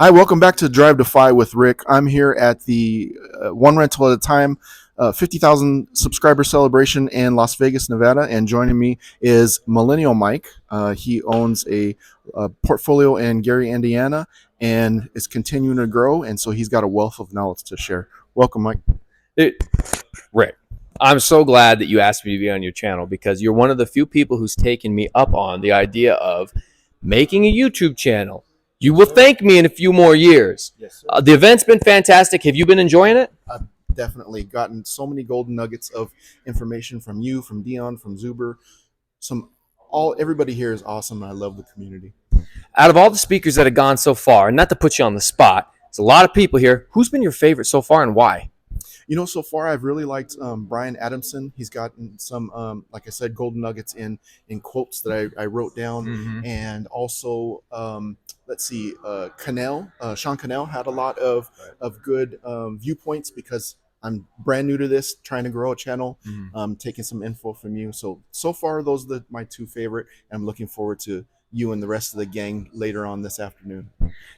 Hi, welcome back to Drive to Fi with Rick. I'm here at the One Rental at a Time 50,000 subscriber celebration in Las Vegas, Nevada. And joining me is Millenial Mike. He owns a portfolio in Gary, Indiana, and is continuing to grow. And so he's got a wealth of knowledge to share. Welcome, Mike. Rick, I'm so glad that you asked me to be on your channel because you're one of the few people who's taken me up on the idea of making a YouTube channel. You will thank me in a few more years. Yes, The event's been fantastic. Have you been enjoying it? I've definitely gotten so many golden nuggets of information from you, from Dion, from Zuber. Everybody here is awesome. And I love the community. Out of all the speakers that have gone so far, and not to put you on the spot, there's a lot of people here. Who's been your favorite so far and why? So far I've really liked Brian Adamson. He's gotten some, like I said, golden nuggets in quotes that I wrote down, and also let's see, Sean Cannell had a lot of good viewpoints because I'm brand new to this, trying to grow a channel, taking some info from you. So far those are my two favorite, and I'm looking forward to you and the rest of the gang later on this afternoon.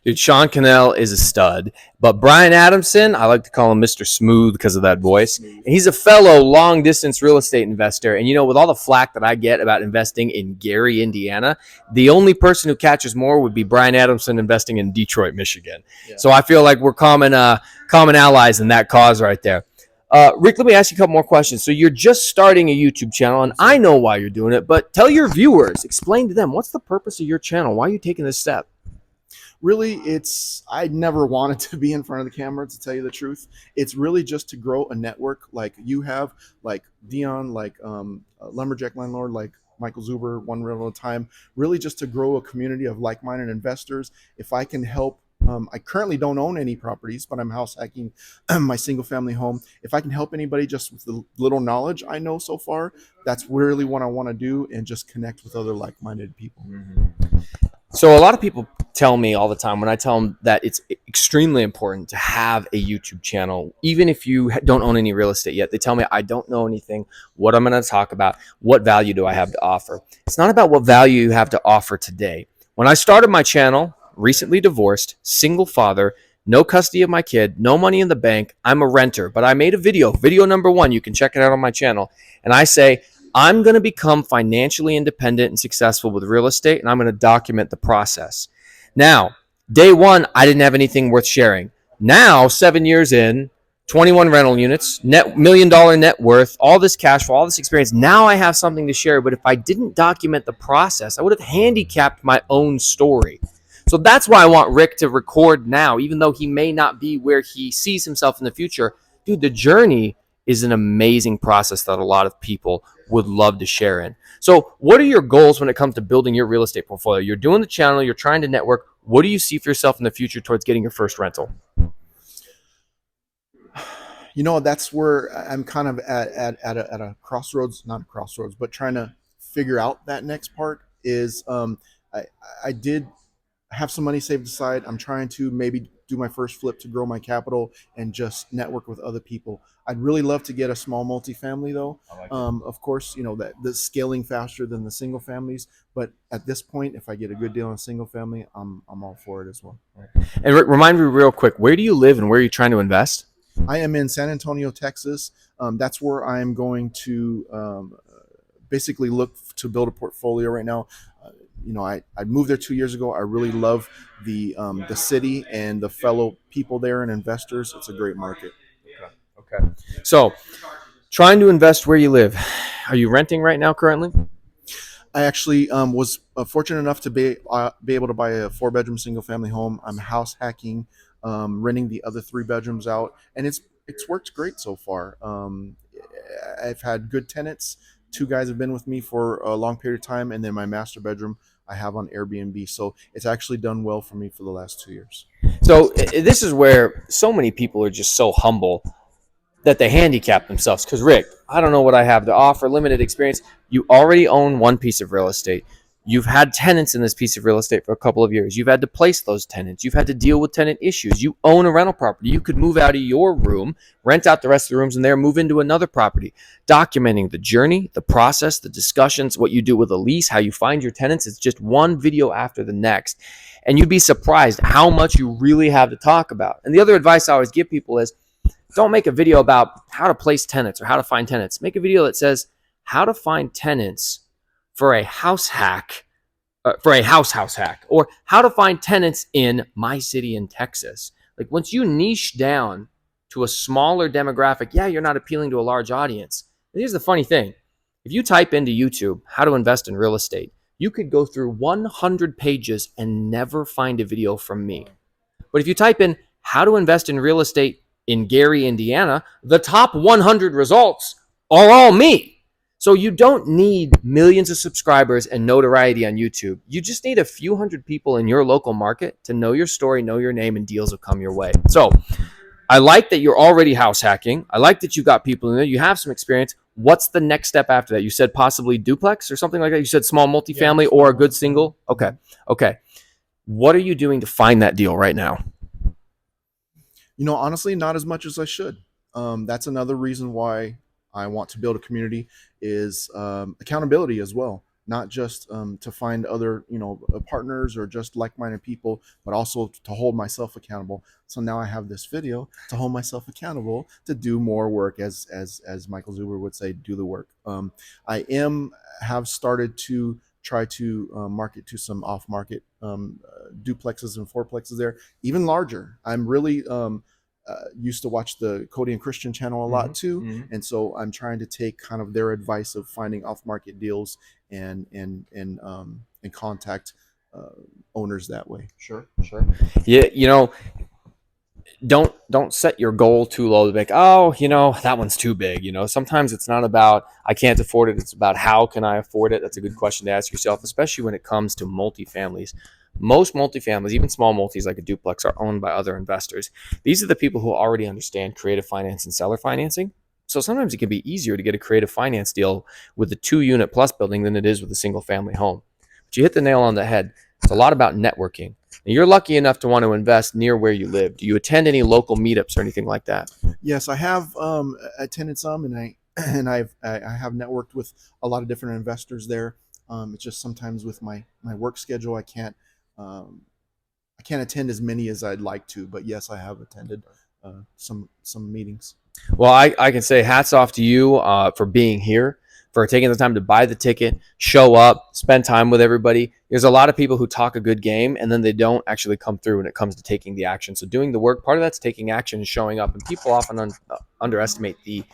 Dude, Sean Cannell is a stud, but Brian Adamson, I like to call him Mr. Smooth because of that voice. And he's a fellow long-distance real estate investor. And, with all the flack that I get about investing in Gary, Indiana, the only person who catches more would be Brian Adamson investing in Detroit, Michigan. Yeah. So I feel like we're common allies in that cause right there. Rick, let me ask you a couple more questions. So you're just starting a YouTube channel, and I know why you're doing it, but tell your viewers, explain to them, what's the purpose of your channel? Why are you taking this step? Really, I never wanted to be in front of the camera, to tell you the truth. It's really just to grow a network like you have, like Dion, like Lumberjack Landlord, like Michael Zuber, One Rental at a Time, really just to grow a community of like-minded investors. If I can help, I currently don't own any properties, but I'm house hacking my single family home. If I can help anybody just with the little knowledge I know so far, that's really what I want to do, and just connect with other like-minded people. So a lot of people tell me all the time when I tell them that it's extremely important to have a YouTube channel, even if you don't own any real estate yet. They tell me, I don't know anything, what I'm going to talk about, what value do I have to offer? It's not about what value you have to offer today. When I started my channel, recently divorced, single father, no custody of my kid, no money in the bank, I'm a renter, but I made a video number 1, you can check it out on my channel, and I say, I'm going to become financially independent and successful with real estate, and I'm going to document the process. Now, day 1, I didn't have anything worth sharing. Now, 7 years in, 21 rental units, $1 million net worth, all this cash flow, all this experience. Now I have something to share, but if I didn't document the process, I would have handicapped my own story. So that's why I want Rick to record now, even though he may not be where he sees himself in the future. Dude, the journey is an amazing process that a lot of people would love to share in. So what are your goals when it comes to building your real estate portfolio? You're doing the channel, you're trying to network. What do you see for yourself in the future towards getting your first rental? That's where I'm kind of at a crossroads, not a crossroads, but trying to figure out that next part is I did have some money saved aside. I'm trying to maybe do my first flip to grow my capital and just network with other people. I'd really love to get a small multifamily though. Of course, that the scaling faster than the single families, but at this point, if I get a good deal on a single family, I'm all for it as well. And remind me real quick, where do you live and where are you trying to invest? I am in San Antonio, Texas. That's where I'm going to basically look to build a portfolio right now. I moved there 2 years ago. I really love the city and the fellow people there and investors. It's a great market. Okay. So, trying to invest where you live. Are you renting right now currently? I actually was fortunate enough to be able to buy a 4-bedroom single family home. I'm house hacking, renting the other 3 bedrooms out, and it's worked great so far. I've had good tenants. 2 guys have been with me for a long period of time, and then my master bedroom I have on Airbnb. So it's actually done well for me for the last 2 years. So this is where so many people are just so humble that they handicap themselves. Because Rick, I don't know what I have to offer, limited experience. You already own one piece of real estate. You've had tenants in this piece of real estate for a couple of years. You've had to place those tenants. You've had to deal with tenant issues. You own a rental property. You could move out of your room, rent out the rest of the rooms in there, move into another property. Documenting the journey, the process, the discussions, what you do with a lease, how you find your tenants. It's just one video after the next. And you'd be surprised how much you really have to talk about. And the other advice I always give people is don't make a video about how to place tenants or how to find tenants. Make a video that says how to find tenants for a house hack, for a house hack, or how to find tenants in my city in Texas. Like once you niche down to a smaller demographic, yeah, you're not appealing to a large audience. But here's the funny thing. If you type into YouTube, how to invest in real estate, you could go through 100 pages and never find a video from me. But if you type in how to invest in real estate in Gary, Indiana, the top 100 results are all me. So you don't need millions of subscribers and notoriety on YouTube. You just need a few hundred people in your local market to know your story, know your name, and deals will come your way. So I like that you're already house hacking. I like that you got people in there. You have some experience. What's the next step after that? You said possibly duplex or something like that. You said small multifamily or a good single. Okay. What are you doing to find that deal right now? Honestly, not as much as I should. That's another reason why I want to build a community is accountability as well. Not just to find other, partners or just like-minded people, but also to hold myself accountable. So now I have this video to hold myself accountable to do more work, as Michael Zuber would say, do the work. I have started to try to market to some off-market duplexes and fourplexes there, even larger. I'm really used to watch the Cody and Christian channel a lot too, and so I'm trying to take kind of their advice of finding off-market deals and contact owners that way. Sure. Yeah, don't set your goal too low to be like, oh, that one's too big. Sometimes it's not about I can't afford it. It's about how can I afford it. That's a good question to ask yourself, especially when it comes to multifamilies. Most multifamilies, even small multis like a duplex, are owned by other investors. These are the people who already understand creative finance and seller financing. So sometimes it can be easier to get a creative finance deal with a 2-unit plus building than it is with a single family home. But you hit the nail on the head. It's a lot about networking. And you're lucky enough to want to invest near where you live. Do you attend any local meetups or anything like that? Yes, I have attended some, and I have networked with a lot of different investors there. It's just sometimes with my work schedule, I can't attend as many as I'd like to. But yes, I have attended some meetings. Well, I can say hats off to you for being here, for taking the time to buy the ticket, show up, spend time with everybody. There's a lot of people who talk a good game and then they don't actually come through when it comes to taking the action. So doing the work, part of that's taking action and showing up. And people often underestimate the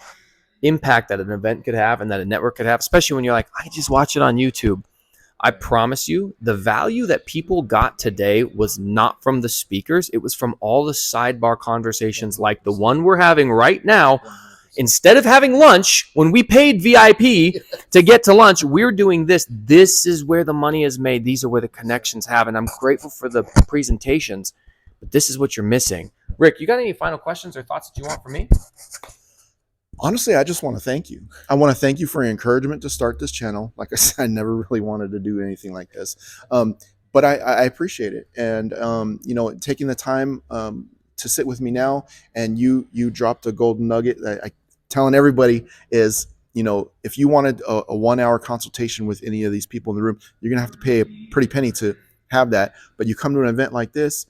impact that an event could have and that a network could have, especially when you're like, I just watch it on YouTube. I promise you, the value that people got today was not from the speakers. It was from all the sidebar conversations like the one we're having right now. Instead of having lunch, when we paid VIP to get to lunch, we're doing this. This is where the money is made. These are where the connections have. And I'm grateful for the presentations, but this is what you're missing. Rick, you got any final questions or thoughts that you want from me? Honestly, I just want to thank you. I want to thank you for your encouragement to start this channel. Like I said, I never really wanted to do anything like this. But I appreciate it. And, taking the time to sit with me now, and you dropped a golden nugget. I telling everybody is, if you wanted a 1-hour consultation with any of these people in the room, you're going to have to pay a pretty penny to have that. But you come to an event like this,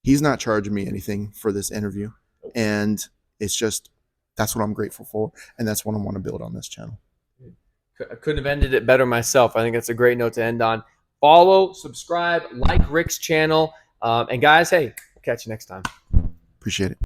he's not charging me anything for this interview. And it's just, that's what I'm grateful for, and that's what I want to build on this channel. I couldn't have ended it better myself. I think that's a great note to end on. Follow, subscribe, like Rick's channel. And guys, hey, we'll catch you next time. Appreciate it.